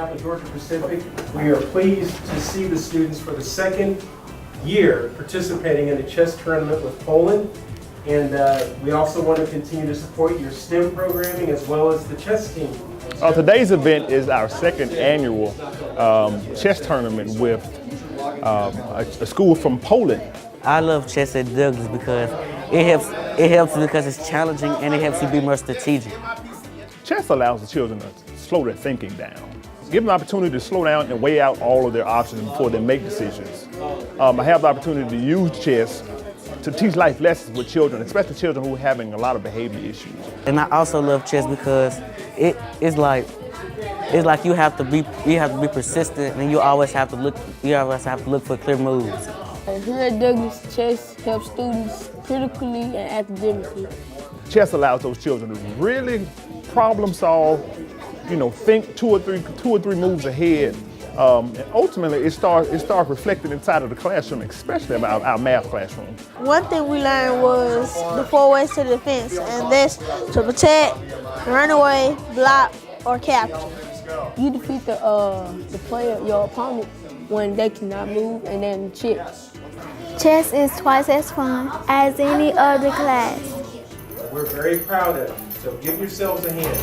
behalf of Georgia Pacific, we are pleased to see the students for the second year participating in the chess tournament with Poland. And we also want to continue to support your STEM programming as well as the chess team. Today's event is our second annual chess tournament with a school from Poland. I love chess at Douglas because it helps because it's challenging and it helps you be more strategic. Chess allows the children to slow their thinking down. Give them the opportunity to slow down and weigh out all of their options before they make decisions. I have the opportunity to use chess to teach life lessons with children, especially children who are having a lot of behavior issues. And I also love chess because it's like you have to be persistent, and you always have to look for clear moves. Here at Douglas, chess helps students critically and academically. Chess allows those children to really problem solve, think two or three moves ahead. And ultimately, it starts reflecting inside of the classroom, especially about our math classroom. One thing we learned was the 4 ways to defense, and that's to protect, run away, block, or capture. You defeat the player, your opponent, when they cannot move, and then chip. Chess is twice as fun as any other class. We're very proud of you, so give yourselves a hand.